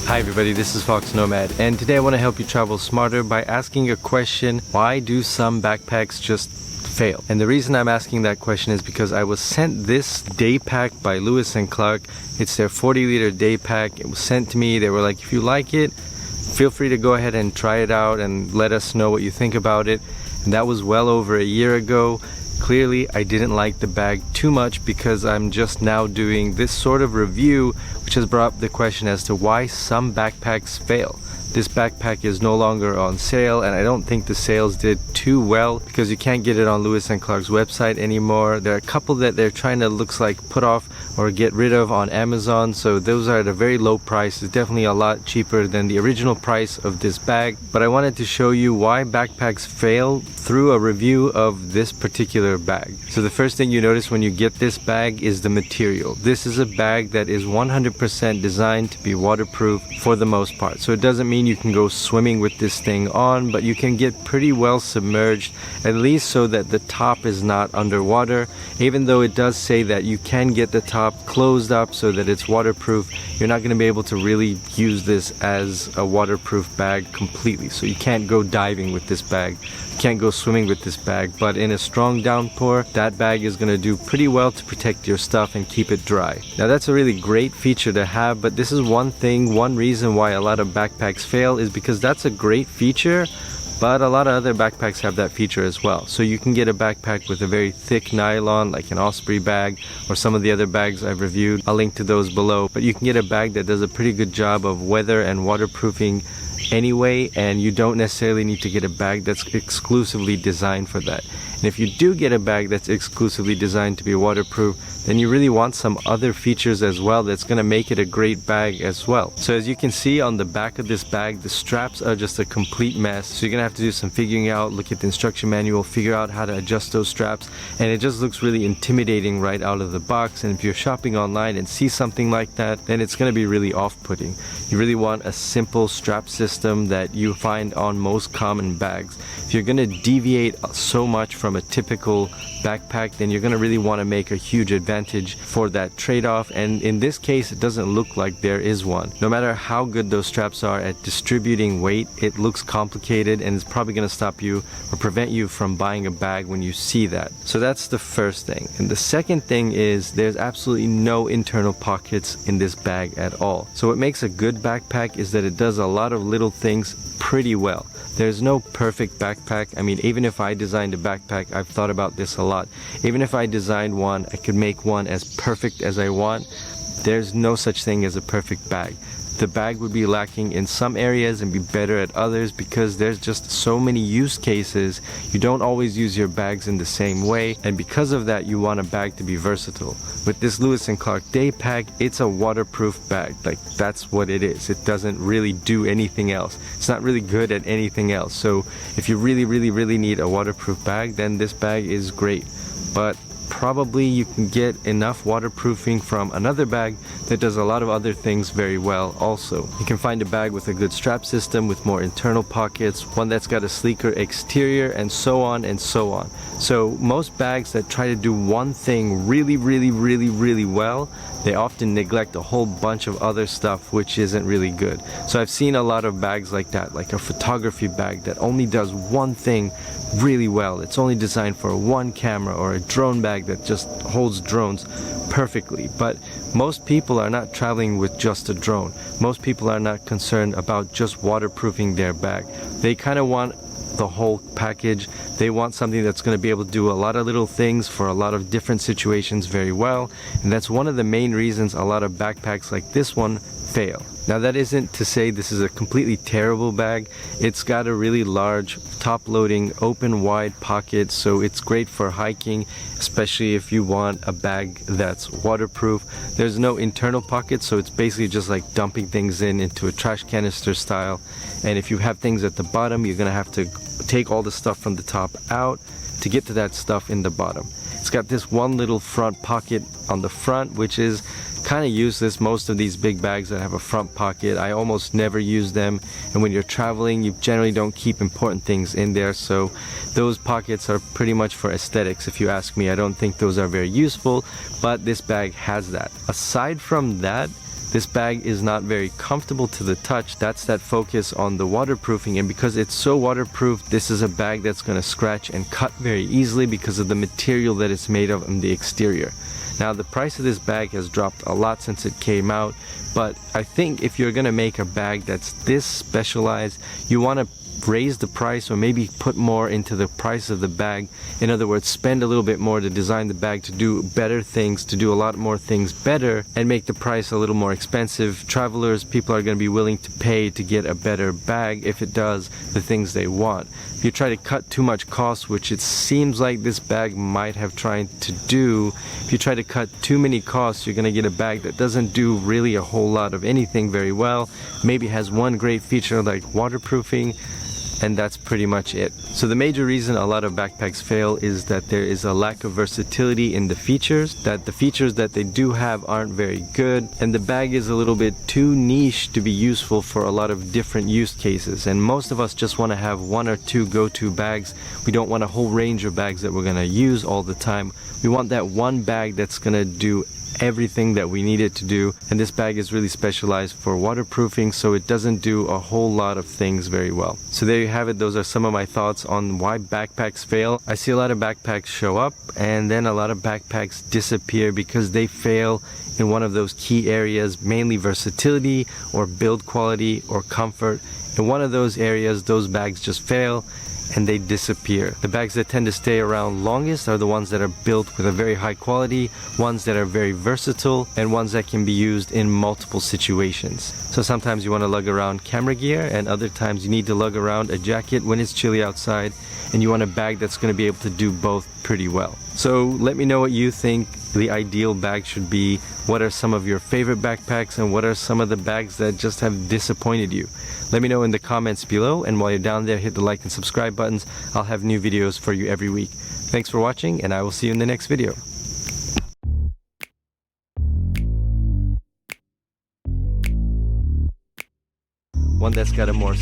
Hi everybody, this is foXnoMad, and today I want to help you travel smarter by asking a question: why do some backpacks just fail? And the reason I'm asking that question is because I was sent this Daypack by Lewis N Clark. It's their 40-liter Daypack. It was sent to me. They were like, if you like it, feel free to go ahead and try it out and let us know what you think about it. And that was well over a year ago. Clearly, I didn't like the bag too much because I'm just now doing this sort of review, which has brought up the question as to why some backpacks fail. This backpack is no longer on sale, and I don't think the sales did too well because you can't get it on Lewis N Clark's website anymore. There are a couple that they're trying to, looks like, put off or get rid of on Amazon, so those are at a very low price. It's definitely a lot cheaper than the original price of this bag. But I wanted to show you why backpacks fail through a review of this particular bag. So the first thing you notice when you get this bag is the material. This is a bag that is 100% designed to be waterproof for the most part. So it doesn't mean you can go swimming with this thing on, but you can get pretty well submerged, at least so that the top is not underwater. Even though it does say that you can get the top closed up so that it's waterproof, you're not going to be able to really use this as a waterproof bag completely. So you can't go diving with this bag, you can't go swimming with this bag, but in a strong downpour, that bag is going to do pretty well to protect your stuff and keep it dry. Now that's a really great feature to have, but this is one reason why a lot of backpacks fail, is because that's a great feature, but a lot of other backpacks have that feature as well. So you can get a backpack with a very thick nylon, like an Osprey bag or some of the other bags I've reviewed. I'll link to those below. But you can get a bag that does a pretty good job of weather and waterproofing anyway, and you don't necessarily need to get a bag that's exclusively designed for that. And if you do get a bag that's exclusively designed to be waterproof, then you really want some other features as well that's going to make it a great bag as well. So as you can see on the back of this bag, the straps are just a complete mess. So you're going to have to do some figuring out, look at the instruction manual, figure out how to adjust those straps, and it just looks really intimidating right out of the box. And if you're shopping online and see something like that, then it's going to be really off-putting. You really want a simple strap system that you find on most common bags. If you're going to deviate so much from a typical backpack, then you're going to really want to make a huge advantage for that trade-off, and in this case it doesn't look like there is one. No matter how good those straps are at distributing weight, it looks complicated, and it's probably going to stop you or prevent you from buying a bag when you see that. So that's the first thing. And the second thing is there's absolutely no internal pockets in this bag at all. So what makes a good backpack is that it does a lot of little things pretty well. There's no perfect backpack. I mean, even if I designed a backpack, I've thought about this a lot. Even if I designed one, I could make one as perfect as I want. There's no such thing as a perfect bag. The bag would be lacking in some areas and be better at others because there's just so many use cases. You don't always use your bags in the same way, and because of that, you want a bag to be versatile. With this Lewis N Clark Daypack, it's a waterproof bag. Like, that's what it is. It doesn't really do anything else. It's not really good at anything else. So if you really need a waterproof bag, then this bag is great. But probably you can get enough waterproofing from another bag that does a lot of other things very well also. You can find a bag with a good strap system, with more internal pockets, one that's got a sleeker exterior, and so on and so on. So most bags that try to do one thing really well, they often neglect a whole bunch of other stuff which isn't really good. So I've seen a lot of bags like that, like a photography bag that only does one thing really well. It's only designed for one camera, or a drone bag that just holds drones perfectly. But most people are not traveling with just a drone. Most people are not concerned about just waterproofing their bag. They kind of want the whole package. They want something that's going to be able to do a lot of little things for a lot of different situations very well, and that's one of the main reasons a lot of backpacks like this one fail. Now that isn't to say this is a completely terrible bag. It's got a really large top-loading open wide pocket, so it's great for hiking, especially if you want a bag that's waterproof. There's no internal pocket, so it's basically just like dumping things into a trash canister style. And if you have things at the bottom, you're gonna have to take all the stuff from the top out to get to that stuff in the bottom. It's got this one little front pocket on the front, which is kind of useless. Most of these big bags that have a front pocket, I almost never use them, and when you're traveling, you generally don't keep important things in there, so those pockets are pretty much for aesthetics. If you ask me, I don't think those are very useful, but this bag has that. Aside from that, This bag is not very comfortable to the touch. That's that focus on the waterproofing, and because it's so waterproof, this is a bag that's going to scratch and cut very easily because of the material that it's made of on the exterior. Now the price of this bag has dropped a lot since it came out, but I think if you're going to make a bag that's this specialized, you want to raise the price or maybe put more into the price of the bag. In other words, spend a little bit more to design the bag to do better things, to do a lot more things better, and make the price a little more expensive. Travelers, people are going to be willing to pay to get a better bag if it does the things they want. If you try to cut too much cost, which it seems like this bag might have tried to do, if you try to cut too many costs, you're going to get a bag that doesn't do really a whole lot of anything very well. Maybe has one great feature like waterproofing, and that's pretty much it. So the major reason a lot of backpacks fail is that there is a lack of versatility in the features, that the features that they do have aren't very good, and the bag is a little bit too niche to be useful for a lot of different use cases. And most of us just want to have one or two go-to bags. We don't want a whole range of bags that we're going to use all the time. We want that one bag that's going to do everything that we need it to do, and this bag is really specialized for waterproofing, so it doesn't do a whole lot of things very well. So there you have it. Those are some of my thoughts on why backpacks fail. I see a lot of backpacks show up and then a lot of backpacks disappear because they fail in one of those key areas, mainly versatility or build quality or comfort. In one of those areas, those bags just fail and they disappear. The bags that tend to stay around longest are the ones that are built with a very high quality, ones that are very versatile, and ones that can be used in multiple situations. So sometimes you want to lug around camera gear, and other times you need to lug around a jacket when it's chilly outside, and you want a bag that's going to be able to do both pretty well. So let me know what you think the ideal bag should be. What are some of your favorite backpacks, and what are some of the bags that just have disappointed you? Let me know in the comments below, and while you're down there, hit the like and subscribe buttons. I'll have new videos for you every week. Thanks for watching, and I will see you in the next video. One that's got a more